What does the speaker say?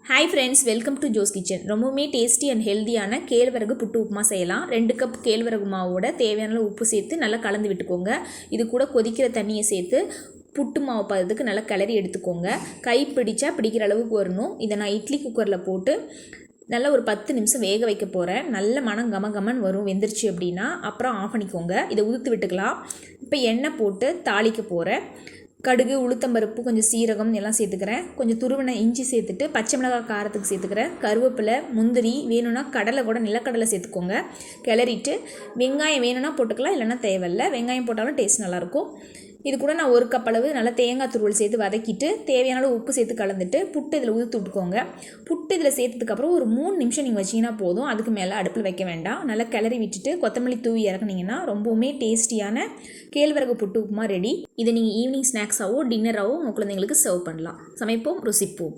Hi friends, welcome to Jo's kitchen. ரொம்பவுமே tasty and ஹெல்த்தியான கேழ்வரகு புட்டு உப்புமா செய்யலாம். 2 கப் கேழ்வரகு மாவோட தேவையான உப்பு சேர்த்து நல்லா கலந்து விட்டுக்கோங்க. இது கூட கொதிக்கிற தண்ணியை சேர்த்து புட்டு மாவு பதத்துக்கு நல்லா கிளறி எடுத்துக்கோங்க. கை பிடிச்சா பிடிக்கிற அளவுக்கு வரணும். இதை நான் இட்லி குக்கரில் போட்டு நல்லா ஒரு 10 நிமிஷம் வேக வைக்க போகிறேன். நல்ல மனம் கமகமன் வரும். வெந்துருச்சு அப்படின்னா அப்புறம் ஆஃப் பண்ணிக்கோங்க. இதை உதுத்து விட்டுக்கலாம். இப்போ எண்ணெய் போட்டு தாளிக்க போகிறேன். கடுகு, உளுத்தம்பருப்பு, கொஞ்சம் சீரகம் எல்லாம் சேர்த்துக்கிறேன். கொஞ்சம் துருவின இஞ்சி சேர்த்துட்டு பச்சை மிளகாய் காரத்துக்கு சேர்த்துக்கிறேன். கருவேப்பிலை, முந்திரி, வேணும்னா கடலை கூட நிலக்கடலை சேர்த்துக்கோங்க. கிளறிட்டு வெங்காயம் வேணும்னா போட்டுக்கலாம், இல்லைன்னா தேவையில்லை. வெங்காயம் போட்டாலும் டேஸ்ட் நல்லாயிருக்கும். இது கூட நான் 1 கப் அளவு நல்லா தேங்காய் துருவல் சேர்த்து வதக்கிட்டு தேவையான அளவு உப்பு சேர்த்து கலந்துட்டு புட்டு இதில் ஊற்றி விட்டுக்கோங்க. புட்டு இதில் சேர்த்ததுக்கப்புறம் ஒரு 3 நிமிஷம் நீங்கள் வச்சிங்கன்னா போதும். அதுக்கு மேலே அடுப்பில் வைக்க வேண்டாம். நல்லா கிளறி விட்டுட்டு கொத்தமல்லி தூவி இறக்குனீங்கன்னா ரொம்பவுமே டேஸ்டியான கேழ்வரகு புட்டு உப்புமா ரெடி. இதை நீங்கள் ஈவினிங் ஸ்நாக்ஸாவோ டின்னராகவோ உங்கள் குழந்தைங்களுக்கு சர்வ் பண்ணலாம். சமைப்போம், ருசிப்போம்.